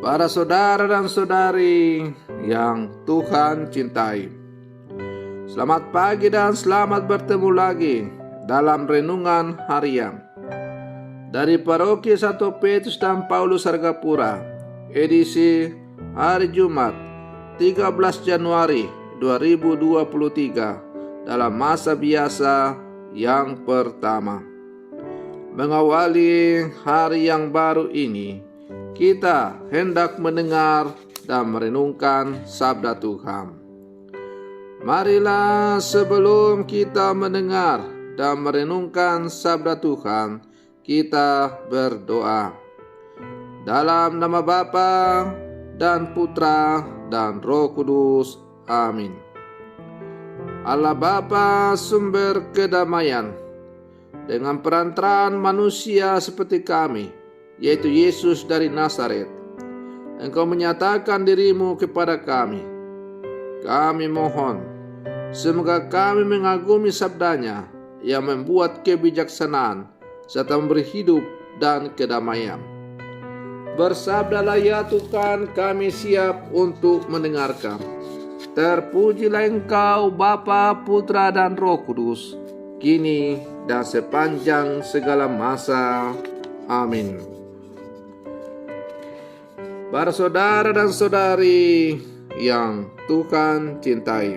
Para saudara dan saudari yang Tuhan cintai, selamat pagi dan selamat bertemu lagi dalam renungan harian dari Paroki Santo Petrus dan Paulus Sargapura, edisi hari Jumat 13 Januari 2023 dalam masa biasa yang pertama. Mengawali hari yang baru ini, kita hendak mendengar dan merenungkan sabda Tuhan. Marilah sebelum kita mendengar dan merenungkan sabda Tuhan, kita berdoa. Dalam nama Bapa dan Putra dan Roh Kudus. Amin. Allah Bapa sumber kedamaian, dengan perantaraan manusia seperti kami, yaitu Yesus dari Nazaret, Engkau menyatakan dirimu kepada kami. Kami mohon, semoga kami mengagumi sabdanya yang membuat kebijaksanaan serta memberi hidup dan kedamaian. Bersabdalah ya Tuhan, kami siap untuk mendengarkan. Terpujilah Engkau Bapa, Putra dan Roh Kudus, kini dan sepanjang segala masa. Amin. Para saudara dan saudari yang Tuhan cintai,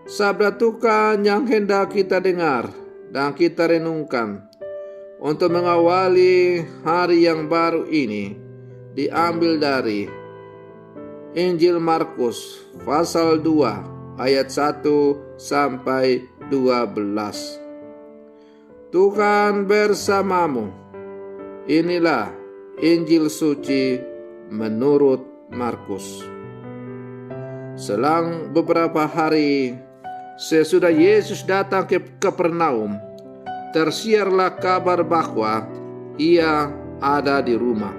sabda Tuhan yang hendak kita dengar dan kita renungkan untuk mengawali hari yang baru ini diambil dari Injil Markus pasal 2 ayat 1 sampai 12. Tuhan bersamamu. Inilah Injil suci menurut Markus. Selang beberapa hari sesudah Yesus datang ke Kapernaum, tersiarlah kabar bahwa ia ada di rumah.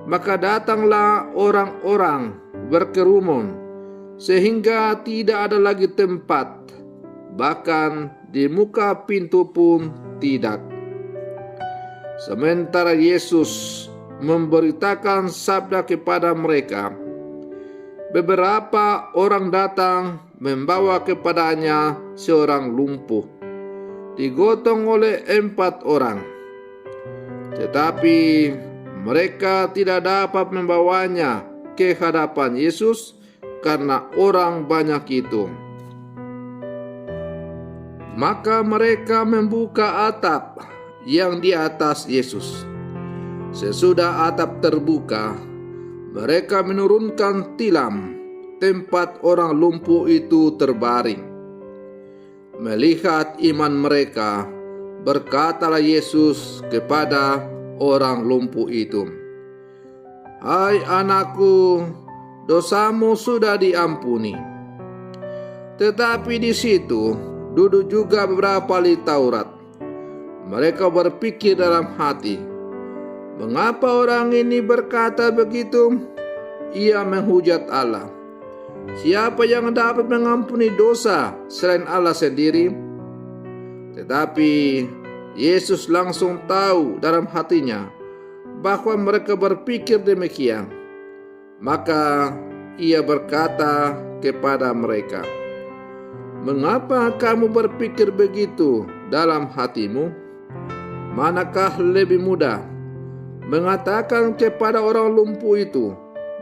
Maka datanglah orang-orang berkerumun sehingga tidak ada lagi tempat, bahkan di muka pintu pun tidak. Sementara Yesus memberitakan sabda kepada mereka, beberapa orang datang membawa kepadanya seorang lumpuh, digotong oleh 4 orang. Tetapi mereka tidak dapat membawanya ke hadapan Yesus karena orang banyak itu. Maka mereka membuka atap yang di atas Yesus. Sesudah atap terbuka, mereka menurunkan tilam tempat orang lumpuh itu terbaring. Melihat iman mereka, berkatalah Yesus kepada orang lumpuh itu, "Hai anakku, dosamu sudah diampuni." Tetapi di situ duduk juga beberapa ahli Taurat. Mereka berpikir dalam hati, "Mengapa orang ini berkata begitu? Ia menghujat Allah. Siapa yang dapat mengampuni dosa selain Allah sendiri?" Tetapi Yesus langsung tahu dalam hatinya bahwa mereka berpikir demikian. Maka ia berkata kepada mereka, "Mengapa kamu berpikir begitu dalam hatimu? Manakah lebih mudah mengatakan kepada orang lumpuh itu,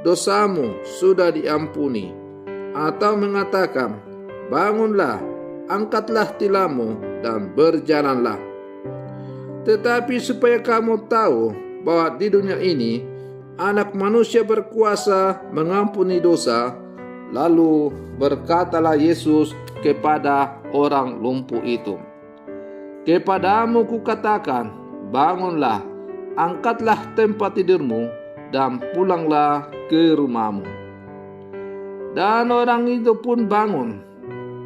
'Dosamu sudah diampuni,' atau mengatakan, 'Bangunlah, angkatlah tilammu dan berjalanlah'? Tetapi supaya kamu tahu bahwa di dunia ini Anak Manusia berkuasa mengampuni dosa." Lalu berkatalah Yesus kepada orang lumpuh itu, "Kepadamu kukatakan, bangunlah, angkatlah tempat tidurmu, dan pulanglah ke rumahmu." Dan orang itu pun bangun,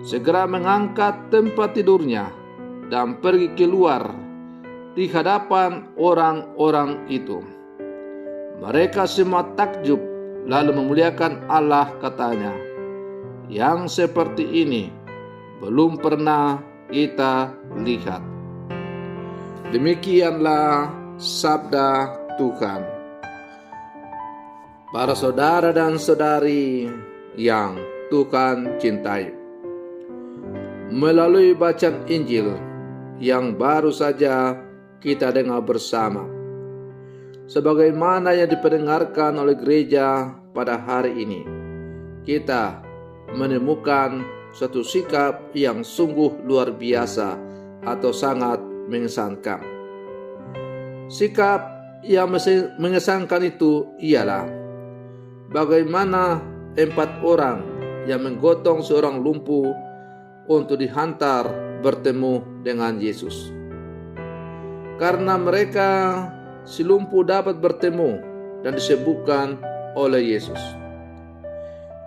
segera mengangkat tempat tidurnya, dan pergi keluar di hadapan orang-orang itu. Mereka semua takjub, lalu memuliakan Allah, katanya, "Yang seperti ini belum pernah kita lihat." Demikianlah sabda Tuhan. Para saudara dan saudari yang Tuhan cintai, melalui bacaan Injil yang baru saja kita dengar bersama, sebagaimana yang diperdengarkan oleh gereja pada hari ini, kita menemukan suatu sikap yang sungguh luar biasa atau sangat mengesankan. Sikap yang mengesankan itu ialah bagaimana 4 orang yang menggotong seorang lumpuh untuk dihantar bertemu dengan Yesus. Karena mereka, si lumpuh dapat bertemu dan disembuhkan oleh Yesus.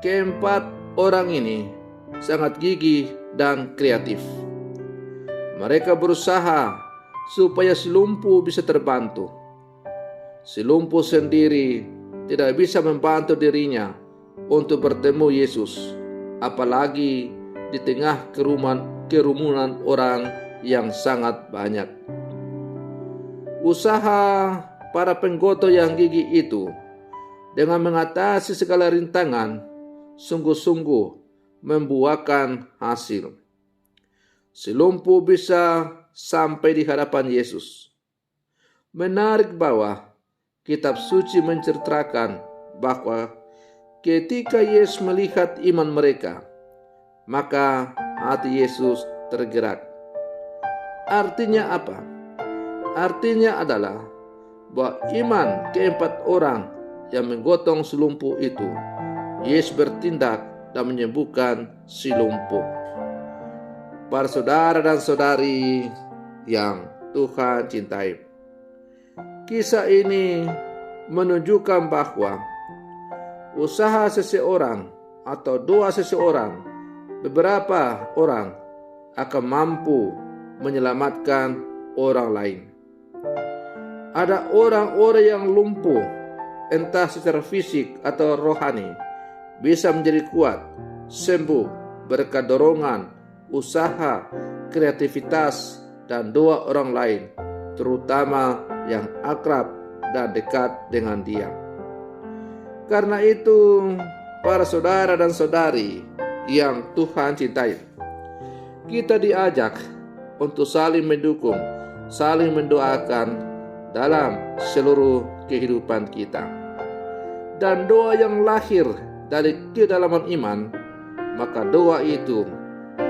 Keempat orang ini sangat gigih dan kreatif. Mereka berusaha supaya si lumpuh bisa terbantu. Si lumpuh sendiri tidak bisa membantu dirinya untuk bertemu Yesus, apalagi di tengah kerumunan orang yang sangat banyak. Usaha para penggotong yang gigih itu dengan mengatasi segala rintangan sungguh-sungguh membuahkan hasil. Si lumpuh bisa sampai di hadapan Yesus. Menarik bahwa Kitab suci menceritakan bahwa ketika Yesus melihat iman mereka, maka hati Yesus tergerak. Artinya apa? Artinya adalah bahwa iman keempat orang yang menggotong si lumpuh itu, Yesus bertindak dan menyembuhkan si lumpuh. Para saudara dan saudari yang Tuhan cintai, kisah ini menunjukkan bahwa usaha seseorang atau doa seseorang, beberapa orang akan mampu menyelamatkan orang lain. Ada orang-orang yang lumpuh, entah secara fisik atau rohani, bisa menjadi kuat, sembuh berkat dorongan, usaha, kreativitas, dan doa orang lain, terutama yang akrab dan dekat dengan dia. Karena itu, para saudara dan saudari yang Tuhan cintai, kita diajak untuk saling mendukung, saling mendoakan dalam seluruh kehidupan kita. Dan doa yang lahir dari kedalaman iman, maka doa itu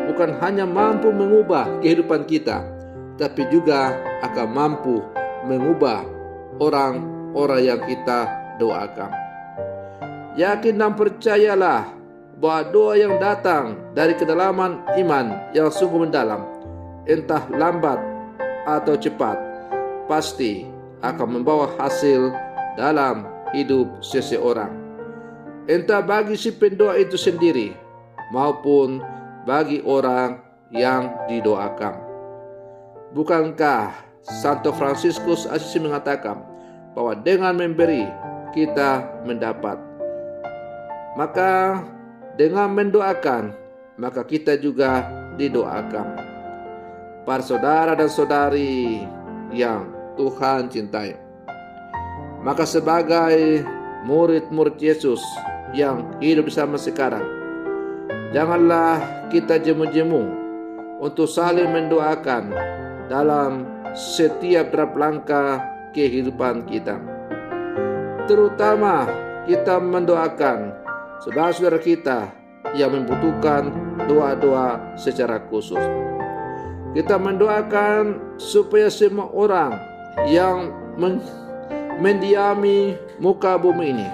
bukan hanya mampu mengubah kehidupan kita, tapi juga akan mampu mengubah orang-orang yang kita doakan. Yakin dan percayalah bahwa doa yang datang dari kedalaman iman yang sungguh mendalam, entah lambat atau cepat, pasti akan membawa hasil dalam hidup seseorang, entah bagi si pendoa itu sendiri maupun bagi orang yang didoakan. Bukankah Santo Fransiskus Assisi mengatakan bahwa dengan memberi kita mendapat, maka dengan mendoakan maka kita juga didoakan. Para saudara dan saudari yang Tuhan cintai, maka sebagai murid-murid Yesus yang hidup bersama sekarang, janganlah kita jemu-jemu untuk saling mendoakan dalam setiap derap langkah kehidupan kita. Terutama kita mendoakan saudara-saudara kita yang membutuhkan doa-doa secara khusus. Kita mendoakan supaya semua orang yang mendiami muka bumi ini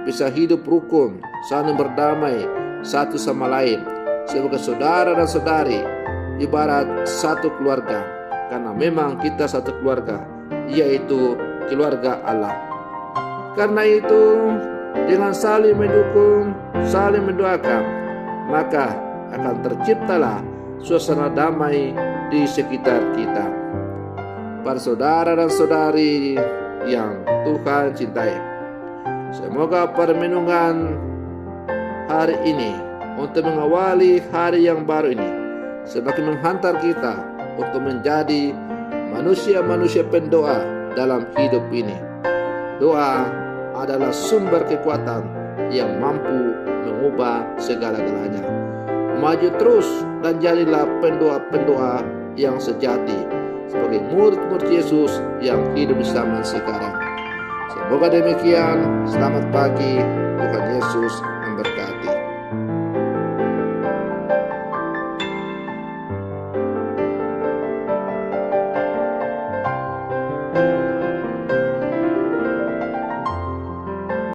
bisa hidup rukun, saling berdamai satu sama lain sebagai saudara dan saudari, ibarat satu keluarga. Karena memang kita satu keluarga, yaitu keluarga Allah. Karena itu, dengan saling mendukung, saling mendoakan, maka akan terciptalah suasana damai di sekitar kita. Para saudara dan saudari yang Tuhan cintai, semoga permenungan hari ini untuk mengawali hari yang baru ini semakin menghantar kita untuk menjadi manusia-manusia pendoa dalam hidup ini. Doa adalah sumber kekuatan yang mampu mengubah segala-galanya. Maju terus dan jadilah pendoa-pendoa yang sejati sebagai murid-murid Yesus yang hidup di zaman sekarang. Semoga demikian. Selamat pagi. Tuhan Yesus memberkati.